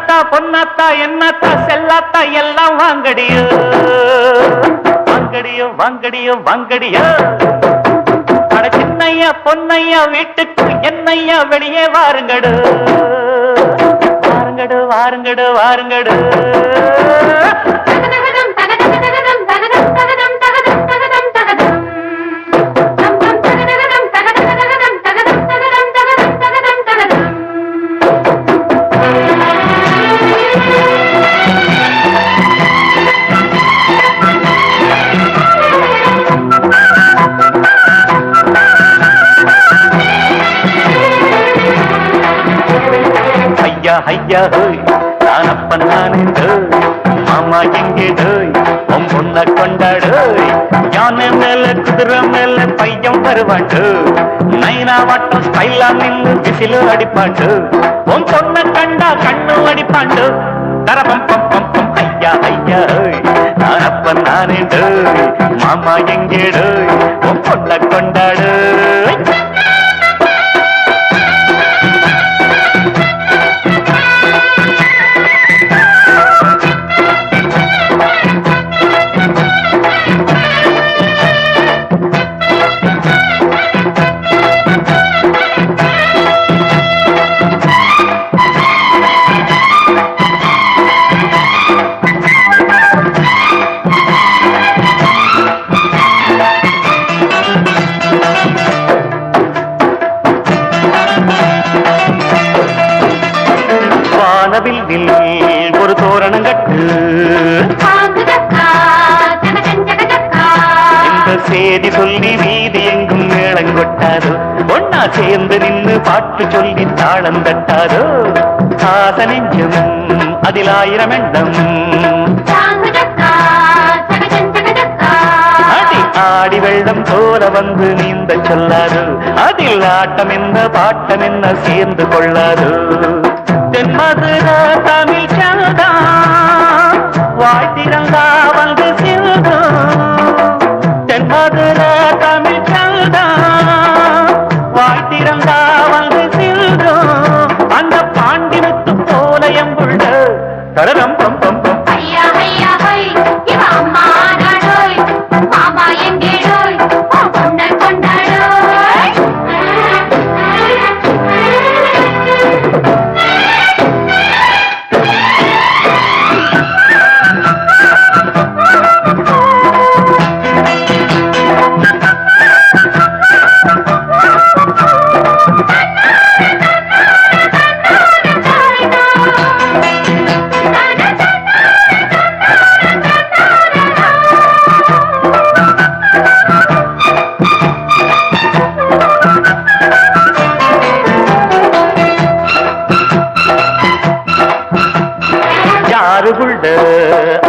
கண்ணாத்தா பொன்னாத்தா என்னாத்தா செல்லாத்தா எல்லாம் வாங்கடியோ வாங்கடியோ வாங்கடியோ வாங்கடியோ. அட சின்னையா பொன்னையா வீட்டுக்கு என்னையா வெளியே வாருங்கடு வாருங்கடு வாருங்கடு வாருங்கடு. ஐயா ஹோய் நானப்பன் நானே மாமா எங்கே டோய் உன் பொண்ண கொண்டாடோய். யானை மேல குதிரை மேல பையன் வருவாண்டு நைனா வட்டம் ஸ்டைலா நின்று விசிலு அடிப்பாண்டு உன் பொண்ண கண்டா கண்ணு அடிப்பாண்டு தரபம் பம் பம் பம். ஐயா ஐயா ஹோய் நானப்பன் நானே டோய் மாமா எங்கே டோய் உன் பொண்ண கொண்டாடோய். ஒரு தோரணம் கட்டு இந்த செய்தி சொல்லி வீதி எங்கும் மேளம் கொட்டாதோ ஒன்னா சேர்ந்து நின்று பாட்டு சொல்லி தாளம் தட்டாதோ. ஆச நெஞ்சம் அதில் 1000 எண்ணம் அடி ஆடி வெள்ளம் போல வந்து நீந்த சொல்லாது அதில் ஆட்டம் என்ன பாட்டம் என்ன சேர்ந்து கொள்ளாது. தென்மதுர தமிழ் சந்தா வாழ்த்திரங்கா வந்து சிந்தும் தென்மதுர தமிழ் சந்தா வாழ்த்திரங்கா வந்து சிந்தும் அந்த பாண்டிமுத்து போல எம்புள்ள தரரம் பம் பம் பம். ஐயா ஐயா ஹோய் இவ அம்மா நாடோய் மாமா எங்கே டோய் பொண்ண கொண்டாடோய்.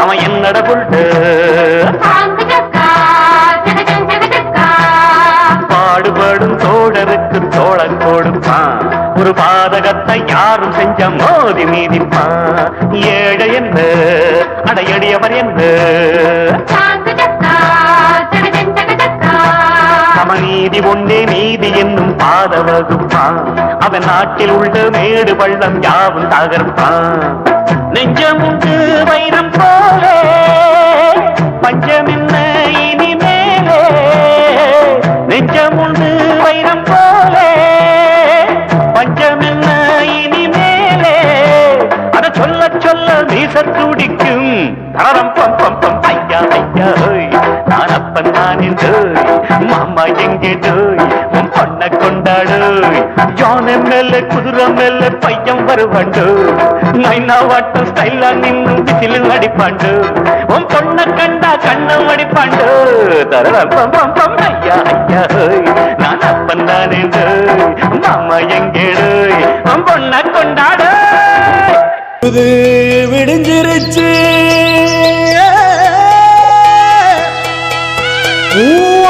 அவன் என்னட புல்டு பாடுபடும் தோழருக்கு தோழன் கொடுப்பான் ஒரு பாதகத்தை யாரும் செஞ்ச மோதி மீதிப்பான். ஏழை என்ன அடையடியவர் என்ன சமநீதி ஒன்றே நீதி என்னும் பாத வகுப்பான். அவன் நாட்டில் உள்ள மேடு பள்ளம் யாவும் தகர்ப்பான். நெஞ்சம் உண்டு வைரம் போலே பஞ்சம் என்ன இனிமேலே நெஞ்சம் உண்டு வைரம் போலே பஞ்சம் என்ன இனிமேலே அத சொல்ல சொல்ல மீச துடிக்கும் தரம் பம் பம் பம். ஐயா ஐயா நான் அப்பன் நான் மாமா எங்கே டோய் உன் பொண்ண கொண்டாடோய். யானை மேல குதிரை மேல பையன் வருவாண்டு நைனா வாட்டம் ஸ்டைலா நின்று விசிலு அடிப்பாண்டு உன் பொண்ண கண்டா கண்ணம் அடிப்பாண்டு தரரம் பம் பம் பம். ஐயா ஐயா நான் அப்பன் தானே மாமா எங்கே டோய் உன் பொண்ண கொண்டாடோய். விடிஞ்சிருச்சு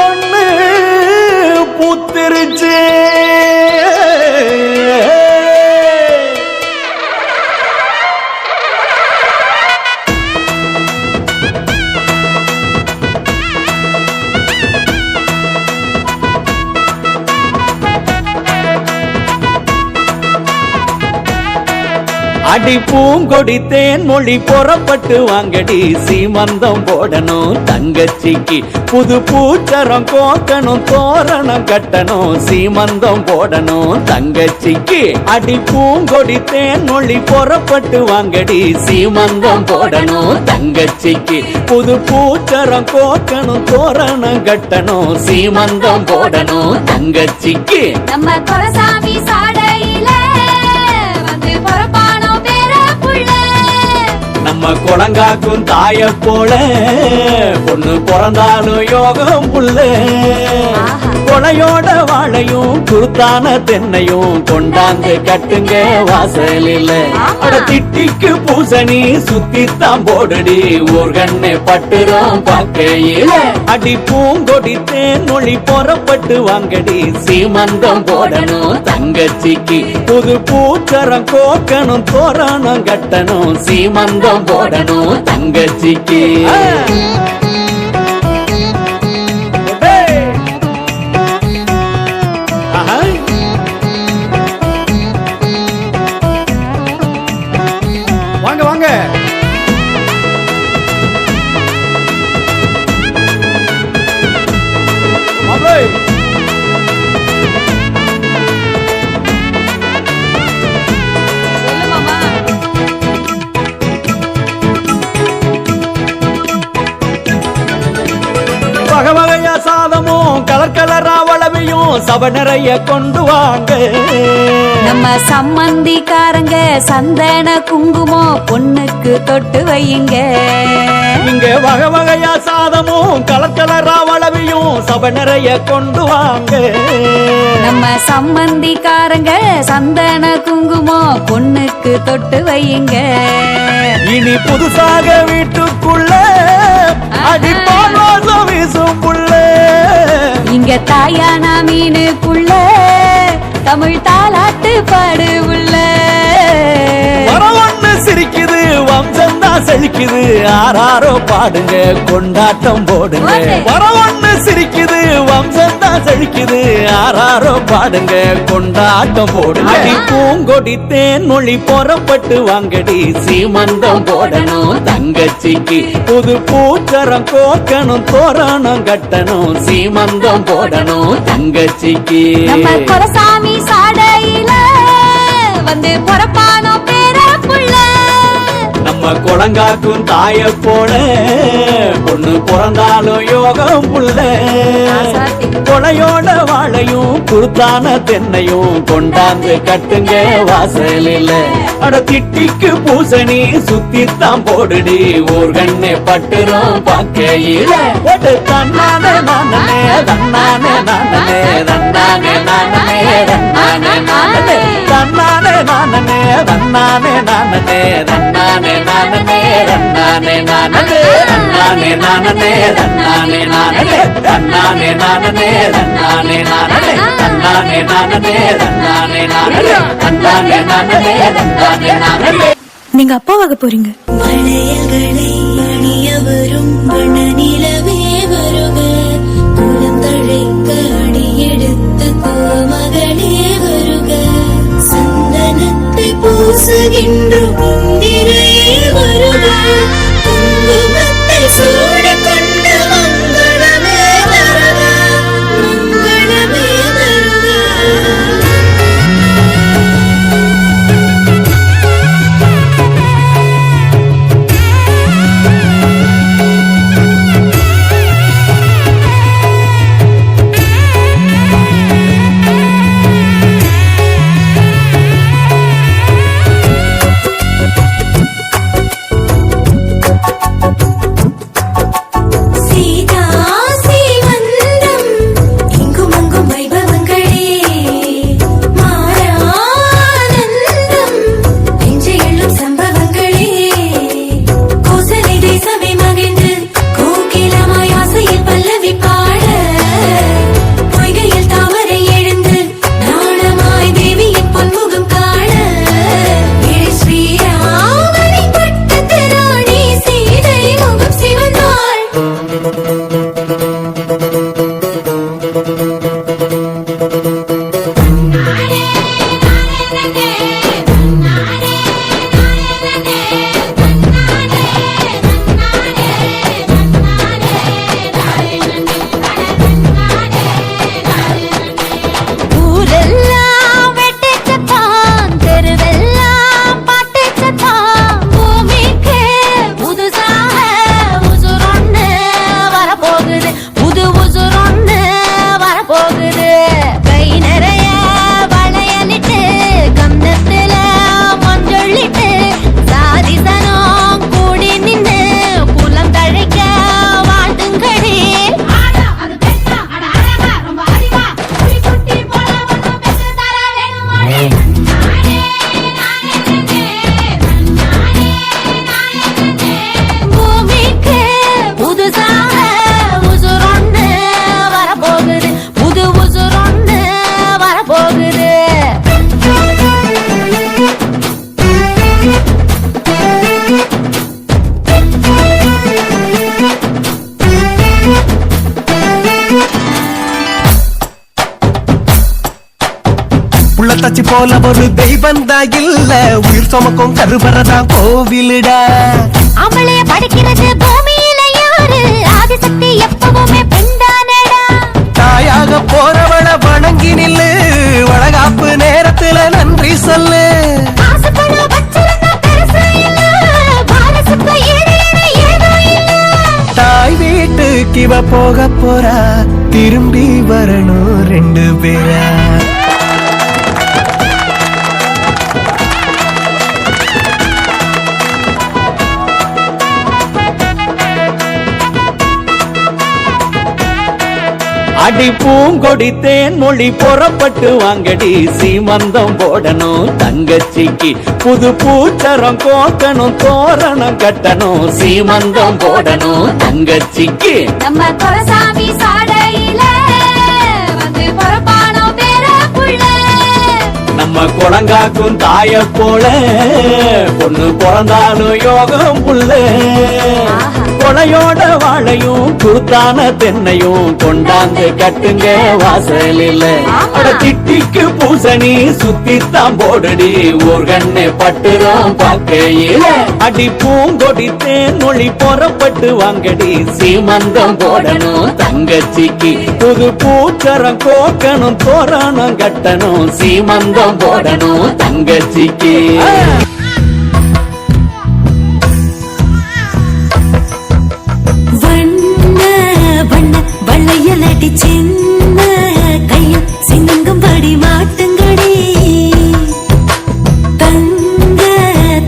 ஒண்ணு பூத்திருச்சு அடி பூங்கொடி தேன் மொழி புறப்பட்டு வாங்கடி சீமந்தம் போடணும் தங்கச்சிக்கு புது பூச்சரம் கோக்கணும் தோரணம் கட்டணும் சீமந்தம் போடணும் தங்கச்சிக்கு அடி பூங்கொடி தேன் மொழி புறப்பட்டு வாங்கடி சீமந்தம் போடணும் தங்கச்சிக்கு புது பூச்சரம் கோக்கணும் தோரணம் கட்டணும் சீமந்தம் போடணும் தங்கச்சிக்கு நம்ம குலசாமி சாடையில வந்து பொறப்பானோ பேர புள்ள நம்ம குளங்காக்கும் தாய போல பொண்ணு பிறந்தாலும் யோகம் புள்ள கொலையோட வாழையும் குருத்தான தென்னையும் கொண்டாந்து கட்டுங்க வாசலில் அட திட்டிக்கு பூசணி சுத்தித்தான் போடுடி ஊர்கண்ணே பட்டுறோம் பார்க்கையில அடி பூங்கொடி தேன் மொழி புறப்பட்டு வாங்கடி சீமந்தம் போடணும் தங்கச்சிக்கு புது பூச்சரம் கோக்கணும் தோரணம் கட்டணும் சீமந்தம் போடணும் தங்கச்சிக்கு வாங்க வாங்க மாப்ளை வகை வகையா சாதமும் கலர் கலரா வளவையும் சபை நிறைய கொண்டு வாங்க நம்ம சம்மந்திக்காரங்க சந்தன குங்குமம் பொண்ணுக்கு தொட்டு வையுங்க இங்க வகை வகையா சாதமும் கலர் கலரா வளவையும் சபை நிறைய கொண்டு வாங்க நம்ம சம்மந்திக்காரங்க சந்தன குங்குமம் பொண்ணுக்கு தொட்டு வையுங்க இனி புதுசாக வீட்டுக்குள்ள அடிப்பாசம் வீசும் புள்ள இங்க தாயான மீனுக்குள்ள தமிழ் தாலாட்டு பாடு உள்ள வரவொன்னு சிரிக்குது வம்சம்தான் செழிக்குது ஆறாரோ பாடுங்க கொண்டாட்டம் போடுங்க வரவொன்னு சிரிக்குது வம்சம்தான் செழிக்குது ஆறாரோ பாடுங்க கொண்டாட்டம் போடுங்க அடி பூங்கொடி தேன் மொழி புறப்பட்டு வாங்கடி சீமந்தம் போடணும் தங்கச்சிக்கு புது பூச்சரம் கோக்கணும் தோரணம் கட்டணும் சீமந்தம் போடணும் தங்கச்சிக்கு நம்ம குலசாமி சாடையில வந்து பொறப்பானோ பேர புள்ள நம்ம குளங்காக்கும் தாய போல பொண்ணு பிறந்தாலும் யோகம் புள்ள கொலையோட வாழையும் குருத்தான தென்னையும் கொண்டாந்து கட்டுங்க வாசலில் அட திட்டிக்கு பூசணி சுத்தித்தான் போடுடி ஊர்கண்ணே பட்டுறோம் பார்க்கையில தன்னானே நானே தன்னானே நானே தன்னானே நானே தன்னானே நானே தன்னானே நானே தன்னானே நானே தன்னானே நானே தன்னானே நானே தன்னானே நானே தன்னானே நானே தன்னானே நானே தன்னானே நானே தன்னானே நானே தன்னானே நானே தன்னானே நானே தன்னானே நானே நீங்க அப்பாவாக போறீங்க வளையல்களை அணிய வரும் வண்ண நிலவே வருக குலம் தழைக்க அடியெடுத்து கோமகளே வருக சந்தனத்தை பூசுகின்ற இந்திரையே வருக குங்குமத்தை சூட கொண்ட மங்களமே வருக மங்களமே வருக உள்ளத்தாச்சி போல ஒரு தெய்வம் தான் இல்ல, உயிர் சுமக்கும் கருவறதான் கோவிலுடா. அவளே படிக்கிறது பூமியில யாரு, ஆதிசக்தி எப்பவுமே பெண்தானடா. தாயாக போறவள வணங்கி நில்லு, வளகாப்பு நேரத்துல நன்றி சொல்லு. தாய் வீட்டுக்கு இவ போக போறா, திரும்பி வரணும் 2 பேரா. அடி பூங்கொடி தேன் மொழி புறப்பட்டு வாங்கடி, சீமந்தம் போடணும் தங்கச்சிக்கு, புது பூச்சரம் கோக்கணும் தோரணம் கட்டணும், சீமந்தம் போடணும் தங்கச்சிக்கு. நம்ம குலசாமி சாடையில வந்து பொறப்பானோ பேர புள்ள, நம்ம குளங்காக்கும் தாய போல பொண்ணு பிறந்தாலும் யோகம் புள்ள. கொலையோட வாழையும் கூத்தான தென்னையும் கொண்டாந்து கட்டுங்க வாசலில். அட திட்டிக்கு பூசணி சுத்தித்தான் போடுடி, ஒரு கண்ணே பட்டுரும் பார்க்கையில. அடி பூங்கொடி தேன் மொழி புறப்பட்டு வாங்கடி, சீமந்தம் போடணும் தங்கச்சிக்கு, புது பூச்சரம் கோக்கணும் தோரணம் கட்டணும், சீமந்தம் போடணும் தங்கச்சிக்கு. வளையலடி சின்ன கையில் சின்னங்கும்படி மாட்டுங்கடி, தங்க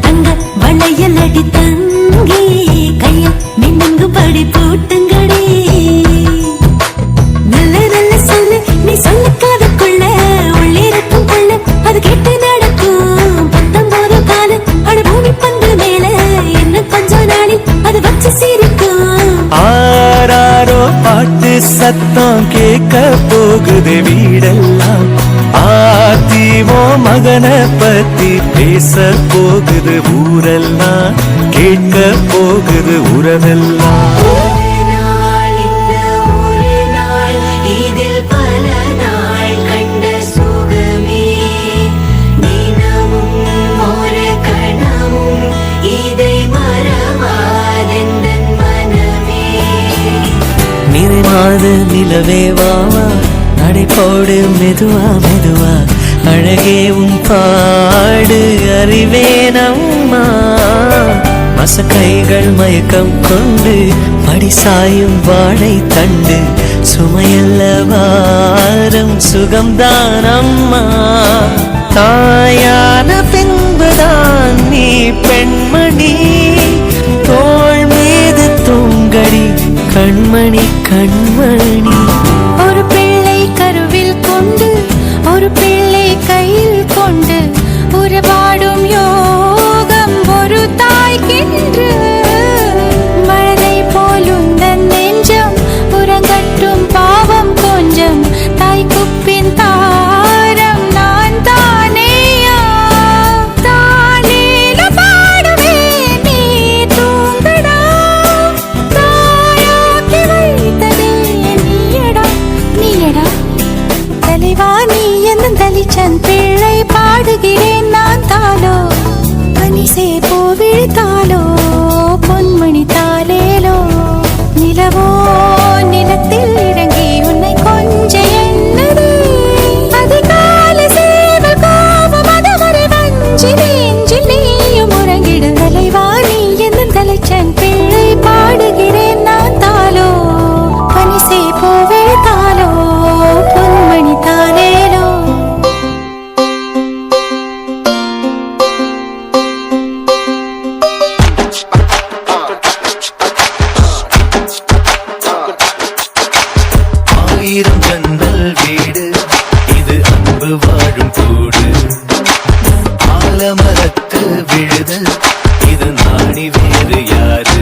தங்க வளையலடி தங்கி கையில் மின்னங்கும்படி பூட்டுங்கடி. நல்ல நல்ல சொல்லு நீ சொல்லுக்காதக்குள்ள, உள்ளிருக்கும் கொள்ள அது கேட்டு நடக்கும். 19 காலு அட பூமி பந்து மேல என்ன கொஞ்ச நாளில் அது வச்சு சிரிக்கும். ஆராரோ பாட்டு சத்தம் கேட்க போகுது வீடெல்லாம், ஆத்திவோ மகனை பத்தி பேச போகுது ஊரெல்லாம், கேட்க போகுது உறவெல்லாம். நிறைமாத நிலவே வாவா, நடை போடு மெதுவா மெதுவா, அழகே உன் பாடு அறிவேனம்மா. மசக்கைகள் மயக்கம் கொண்டு படிசாயும் வாழை தண்டு, சுமையல்ல வாரம் சுகம்தான் அம்மா. தாயான பின்புதான் நீ பெண்மணி, தோள் மீது தூங்கடி கண்மணி கண்மணி. ஒரு பிள்ளை கருவில் கொண்டு, ஒரு பிள்ளை கையில் கொண்டு, உறவாடும் யோகம் ஒரு தாய்க்கின்று. மழலை போலும் தன் நெஞ்சம் உறங்கட்டும் பாவம் கொஞ்சம், தாய் குப்பின் தாரம் நான் தானேயா. தானேல பாடுவே நீ தூங்கடா, தாயாக்கி வைத்ததே நீயடா நீயடா. தலைவா நீ என்னும் தலிச்சன் பிள்ளை பாடுகிறேன் நான் தாளோ, பனிசே போ விழித்தாலோ பொன்மணி தாலேலோ. நிலவோ நிலத்தில் இறங்கி உன்னை கொஞ்ச என்னது, அதிகால சேவல் கோபம் அதுவரை வஞ்சி நெஞ்சில் நீயும் உறங்கிடு. தலைவா நீ என்னும் தலைச்சன் பிள்ளை பாடுகிறேன் நான் தாளோ, பனிசே போ விழித்தாலோ பொன்மணி தாலேலோ. ஆயிரம் ஜன்னல் வீடு இது, அன்பு வாழும் கூடு. ஆலமரத்து விழுது இது, நாணி வேறு யாரு.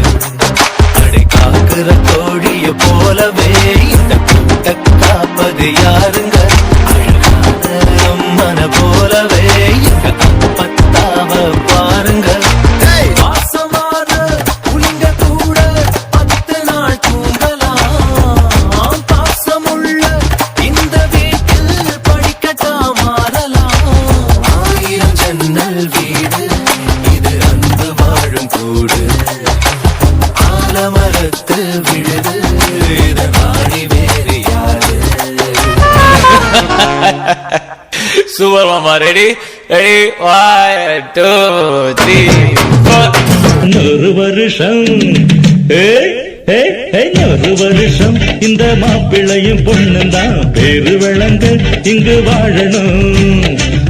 அடை காக்குற கோழிய போலவே இந்த கூட்ட காப்பது யாருங்க. அழகான அம்மன போலவே இந்த அப்பத்தாவ பாருங்க. வாசமான புலிங்க கூட 10 நாள் தூங்கலாம், பாசமுள்ள இந்த வீட்டில் படிக்கட்டா மாறலாம். சூப்பர் மாமா. Ready ready 1 2 3 4. 100 வருஷம் ஒரு வருஷம் இந்த மாப்பிள்ளையும் பொண்ணுந்தான் பேரு விளங்க இங்கு வாழணும்.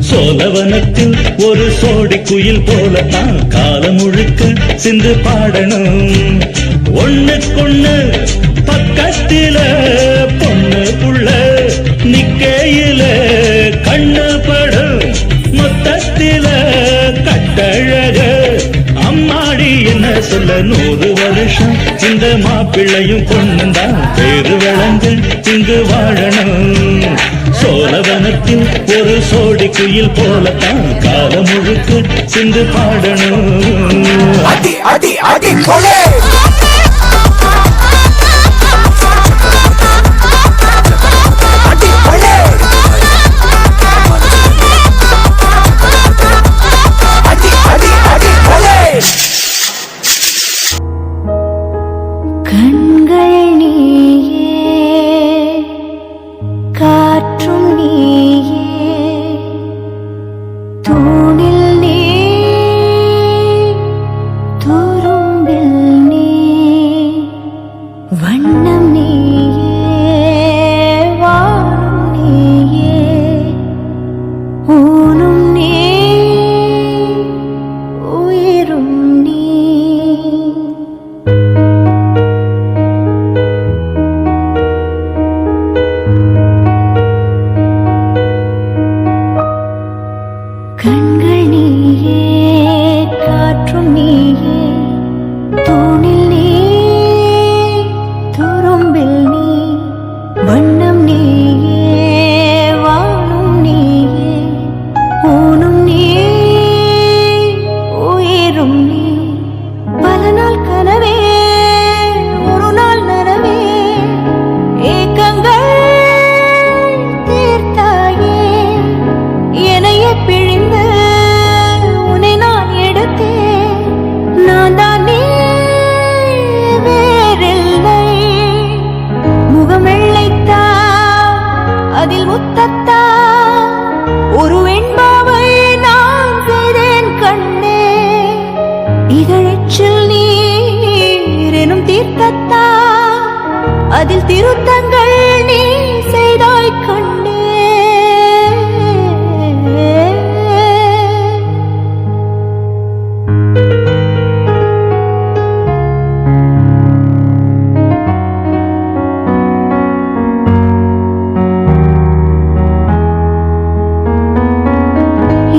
சோழவனத்தில் ஒரு சோடி குயில் போலத்தான் காலம் முழுக்க சிந்து பாடணும். ஒண்ணுக்கொண்ணு பக்கத்தில பொண்ணு புள்ள நிக்கையில கண்ணு படும் மொத்தத்தில கட்டழக அம்மாடி என்ன சொல்ல 100 வருஷம் இந்த மாப்பிள்ளையும் பொண்ணுந்தான் பேரு விளங்க இங்கு வாழணும். சோழவனத்தில் ஒரு சோடி குயில் போலத்தான் காலம் முழுக்க சிந்து பாடணும். அடி அடி அடி கொலை கண்கள் நீயே காற்றும் நீயே தூணில் நீ துரும்பில் நீ வண்ணம் நீயே வானம் நீயே ஊனும் நீ உயிரும் நீ. கண்கள் நீயே காற்றும் நீயே தூணில் நீ துரும்பில் நீ வண்ணம் நீயே வானும் நீயே ஊனும் நீ உயிரும் நீ. பல நாள் கனவே ஒரு நாள் நனவே ஏக்கங்கள் தீர்த்தாயே என்னையே பிழிந்து உன்னை நான் எடுத்தேன். நான் தான் நீ வேறில்லை. முகம் வெள்ளைத்தா அதில் முத்தத்தா ஒரு வெண்பாவை நான் செய்தேன் கண்ணே. இதழச்சில் நீர் எனும் தீர்த்தத்தா அதில் திருத்தங்கள் நீ செய்தாய் கண்ணே.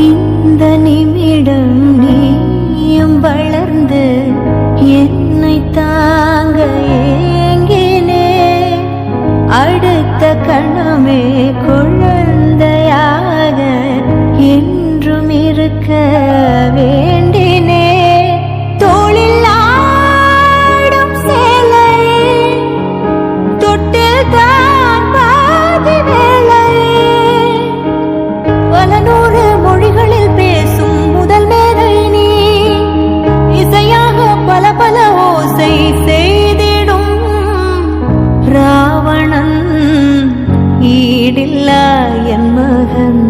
இந்த நிமிடம் நீயும் வளர்ந்து என்னை தாங்க ஏங்கினே. அடுத்த கணமே குழந்தையாக என்றும் இருக்க வேண்டினே. தோளில் ஆடும் சேலை தொட்டில் தான் பாதி வேலை. பல நூறு மொழிகளில் பேசும் முதல் மேதை நீ. இசையாக பல பல ஓசை செய்திடும் ராவணன் ஈடில்லா என் மகன்.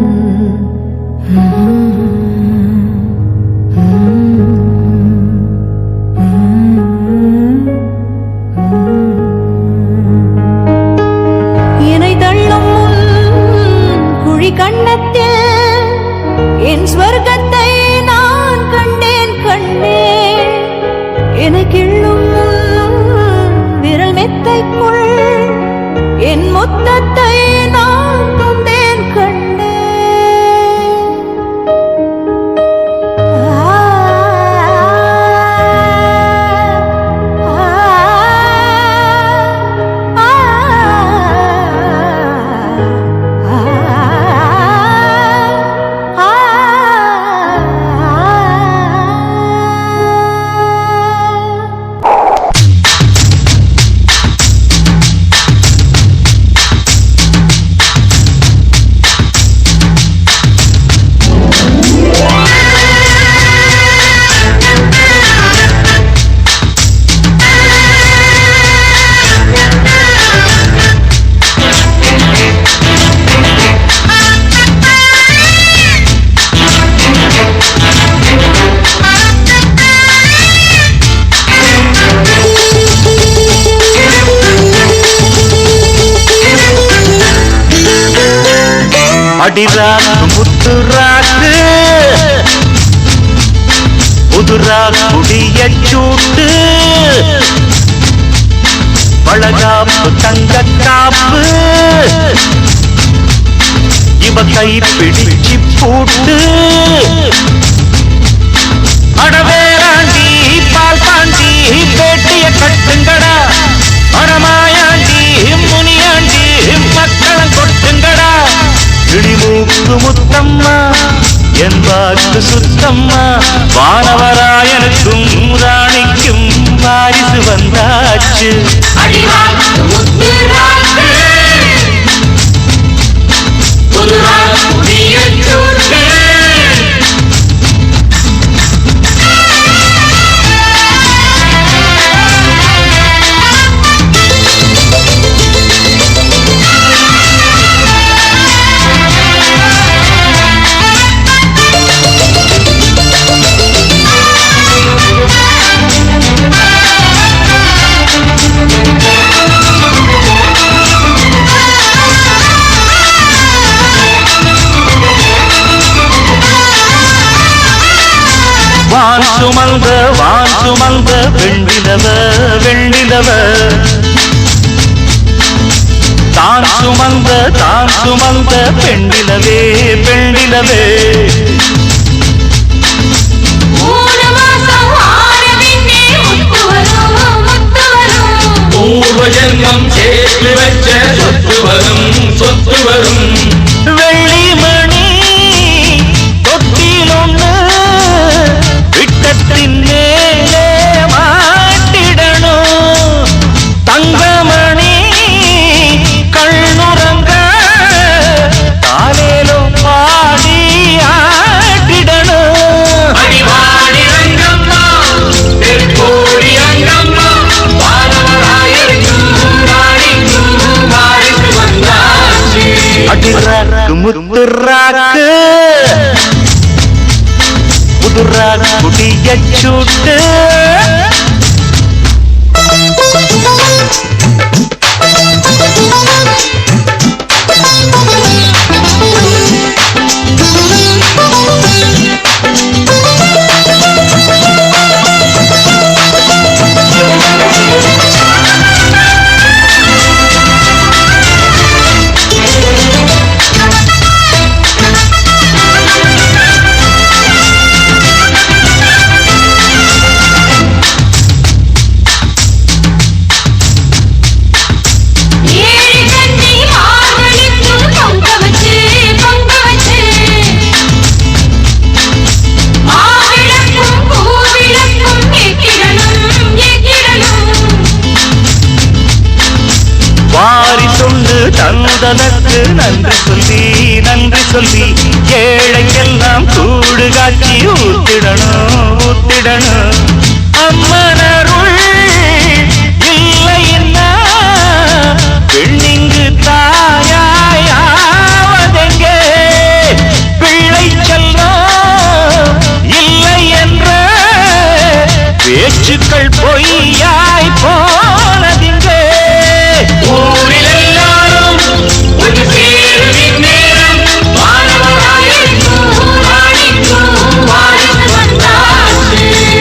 அடிராக்கு முத்துராக்கு புதுராக்கு முடிய சூட்டு வளகாப்பு தங்க காப்பு இவ கை பிடிச்சி பூட்டு அடவேராண்டி பால் பாண்டி பேட்டிய கட்டுங்கடா அடமாயாண்டி முனியாண்டி மக்களம் கொட்டுங்கடா இடிமூக்கு முத்தம்மா என் வாக்கு சுத்தம்மா வானவராயனுக்கும் ராணிக்கும் வாரிசு வந்தாச்சு வான் சுமந்த வெண்ணிலவ வெண்ணிலவ தான் சுமந்த பெண்ணிலவே பெண்ணிலவே பூர்வ ஜென்மம் சேர்த்து வச்ச சொத்து வரும் சொத்து வரும் வெள்ளிமணி தொட்டிலொன்னு விட்டத்தின் மேலே மாட்டிடணும் தங்கமணி கண்ணுறங்க காலேலும் பாடி ஆட்டிடணும் அடிவாடி ரங்கம்மா தெற்கோடி ரங்கம்மா வானவராயருக்கும் ராணிக்கும் வாரிசு வந்தாச்சு அடிராக்கு முத்துராக்கு புதுராக்கு முடிய சூட்டு தந்தனக்கு நன்றி சொல்லி ஏழைக்கெல்லாம் கூடு காட்சி ஊத்திடணும் அம்மனருள் இல்லைன்னா பெண்ணிங்கு தாயாவதெங்கே பிள்ளை செல்லம் இல்லை என்ற பேச்சுக்கள் பொய்யாய் போனதிங்கே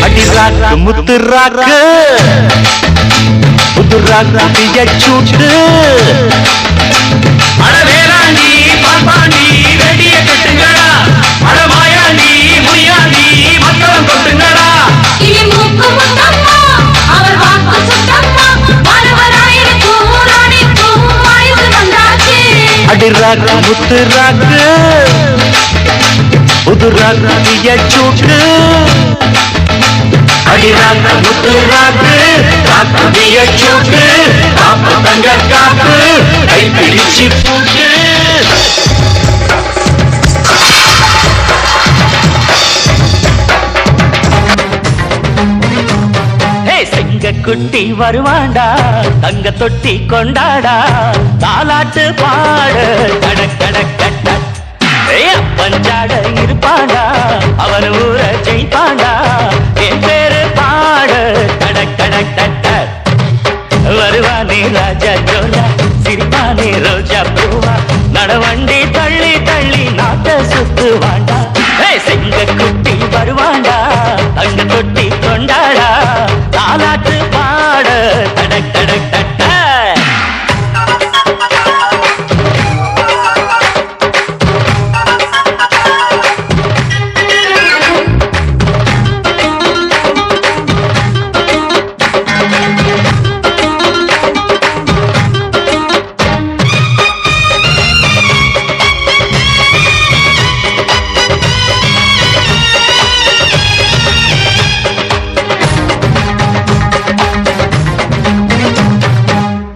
அடிராக்கு முத்துராக்கு புதுராக்கு முடிய சூட்டு அடவேராண்டி பாப்பாண்டி வெடிய கட்டுங்கடா அடமாயாண்டி முனியாண்டி மக்களம் கொட்டுங்கடா அடிராக்கு முத்துராக்கு புதுராக்கு முடிய சூட்டு அடிராக்கு முத்துராக்கு காக்கு முடிய சூட்டு காப்பு தங்க காப்பு கை பிடிச்சி பூட்டு குட்டி வருவாண்டா தங்க தொட்டி கொண்டாடா தாலாட்டு பாடு கடக்கடக்கட்ட பஞ்சாட இருப்பாண்டா அவன் ஊர ஜெயிப்பாண்டா என் பேரு பாடு கடக்கடக்கட்ட வருவானே ராஜா ஜோலா சிரிப்பானே ரோஜா பூவா நடவண்டி தள்ளி தள்ளி சிங்கக்குட்டி வருவாண்டா தங்க தொட்டி கொண்டாடா தாலாட்டு பாட தடக் தடக் தட்ட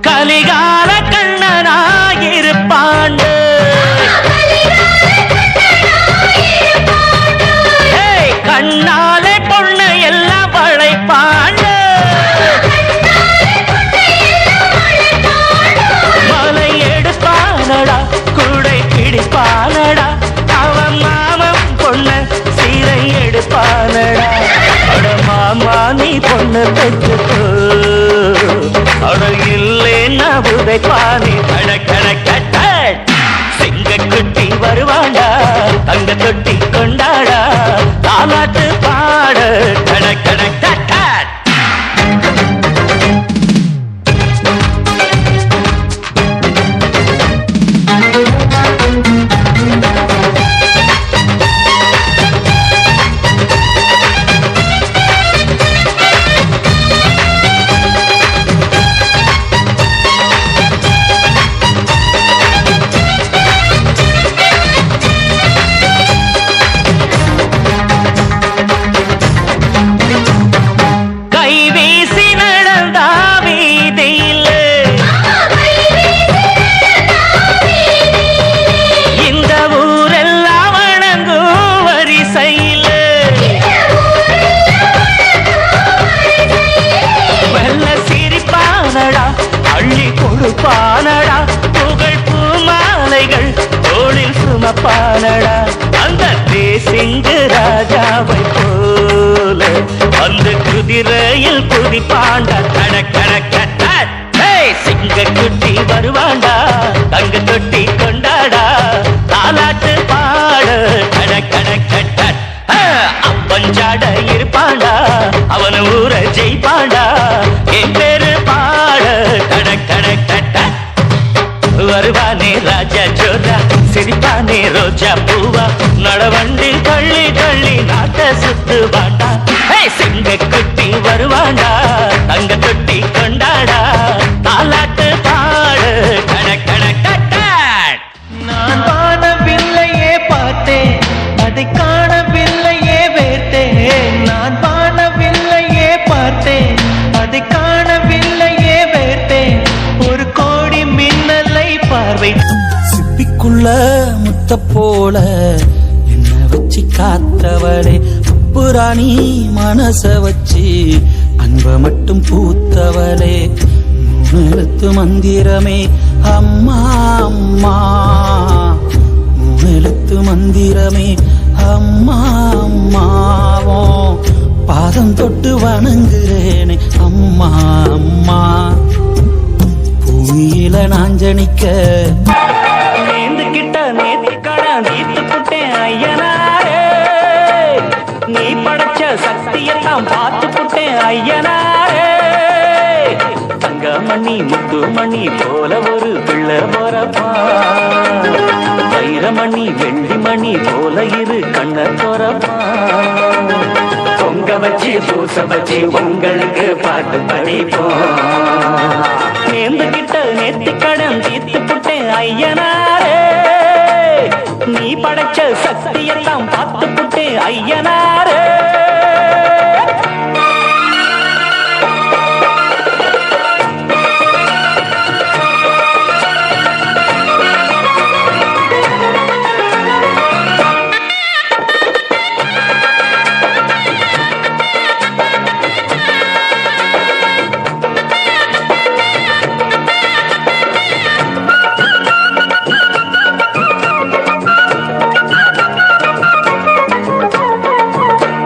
கலிகால கண்ணனாயிருப்பாண்டு கண்ணாலே பொண்ணு எல்லாம் வளைப்பாண்டு மலை எடுப்பானடா கூடை பிடிப்பானடா அவன் மாமன் பொண்ணு சீரை எடுப்பானடா அட மாமா நீ பொண்ணு பெற்றுக்கோ அட இல்லேன்னா உதைப்பானே கடக்கடக்கட்ட சிங்கக்குட்டி வருவாண்டா தங்க தொட்டி கொண்டாடா தாலாட்டு பாட கடக்கடக்கட்ட பானடா புகழ் பூமாலைகள் தோளில் சுமப்பானடா அந்த தேசிங்கு ராஜாவை போல அந்த குதிரையில் குதிப்பாண்டா கடக்கடக்கட்ட சிங்கக்குட்டி வருவாண்டா தங்க தொட்டி கொண்டாடா தாலாட்டு பாட கடக்கடக்கட்ட அப்பஞ்சாட இருப்பாண்டா அவன் ஊர ஜெயிப்பாண்டா என் பேரு பாட கடக்கடக்கட்ட வருவானே ராஜா ஜோரா சிரிப்பானே ரோஜா பூவா நடவண்டி தள்ளி தள்ளி நாட்ட சுத்துவாண்டா சிங்கக்குட்டி வருவாண்டா தங்க தொட்டி கொண்டாடா தாலாட்டு பாடு கடக்கடக்கட்ட நான் வானவில்லையே பார்த்தேன் அதை காணவில்லையே வேர்த்தேன் நான் வானவில்லையே பார்த்தேன் அதை காணவில்லையே வேர்த்தேன் ஒரு கோடி மின்னலை பார்வை சிப்பிக்குள்ள முத்த போல என்ன வச்சு காத்தவளே அப்புராணி மனச வச்சு அன்ப மட்டும் பூத்தவளே மூணெழுத்து மந்திரமே அம்மா அம்மா மூணெழுத்து மந்திரமே அம்மா அம்மாவோ பாதம் தொட்டு வணங்குறேனே அம்மா அம்மா பூமியில நான் ஜனிக்க நேர்ந்துகிட்ட நேர்த்திக்கட நீத்து புட்டேன் ஐயனாரே நீ படைச்ச சக்தியெல்லாம் பார்த்து புட்டேன் ஐயனாரே தங்கமணி முத்துமணி போல ஒரு பிள்ளை போறப்பா வைரமணி வெள்ளிமணி போல இரு கண்ண போறப்பா பொங்க வச்சு பூச வச்சு உங்களுக்கு பாட்டு படிப்போம் நேர்ந்துகிட்ட நேர்த்திக்கடன் தீர்த்து புட்டேன் ஐயனாரே நீ படைச்ச சக்தியெல்லாம் பார்த்து புட்டேன் ஐயனாரே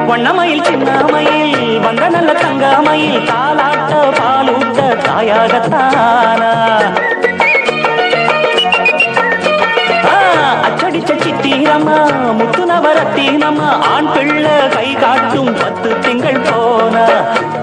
வண்ணமயில் சின்னமயில் வந்த நல்ல தங்கமயில் தாலாட்ட பாலூட்ட தாயாகத்தானா அச்சடிச்ச சித்திர நம்ம முத்து நவரத்தி நம்ம ஆண் பிள்ளை கை காட்டும் 10 திங்கள் போனா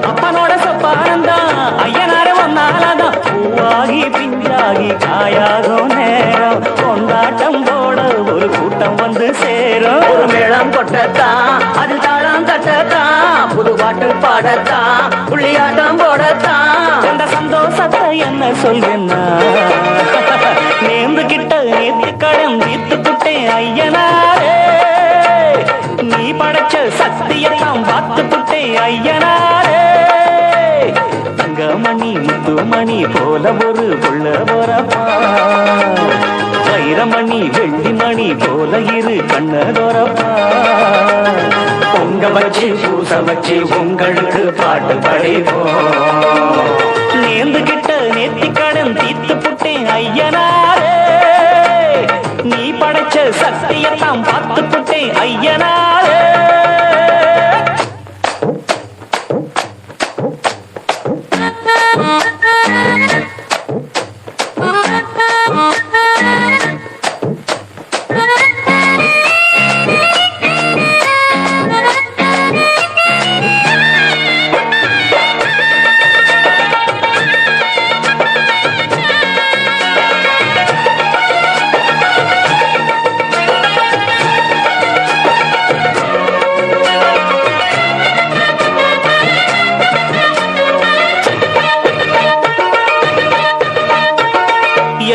அப்பனோட சொப்பானந்தான் ஐயனார ஒன்னாலதான் பூவாகி பிஞ்சாகி காயாகும் நேரம் கொண்டாட்டம் போட ஒரு கூட்டம் வந்து சேரும் ஒரு மேளம் கொட்டத்தான் அது தாளம் தட்டத்தான் புது பாட்டு பாடத்தான் புள்ளியாட்டம் போடத்தான் அந்த சந்தோஷத்தை என்ன சொல்வேன்னா நேர்ந்து கிட்ட நேர்த்தி கடன் தீர்த்து புட்டேன் ஐயனாரே நீ படைச்ச சக்தியெல்லாம் பார்த்து புட்டேன் ஐயனாரே தங்கமணி முத்துமணி போல ஒரு புள்ள போறப்பா வைரமணி வெள்ளிமணி போல இரு கண்ணதோரப்பா பொங்க வச்சு பூச வச்சு உங்களுக்கு பாட்டு படிப்போம் நேர்ந்து கிட்ட நேர்த்தி கடன் தீர்த்து புட்டேன் ஐயனாரே நீ படைச்ச சக்தியெல்லாம் பார்த்து புட்டேன் ஐயனாரே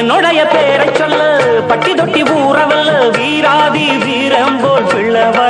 என்னுடைய பேரை சொல்ல பட்டி தொட்டி ஊறவல்ல வீராதி வீரம் போல் பிள்ளவ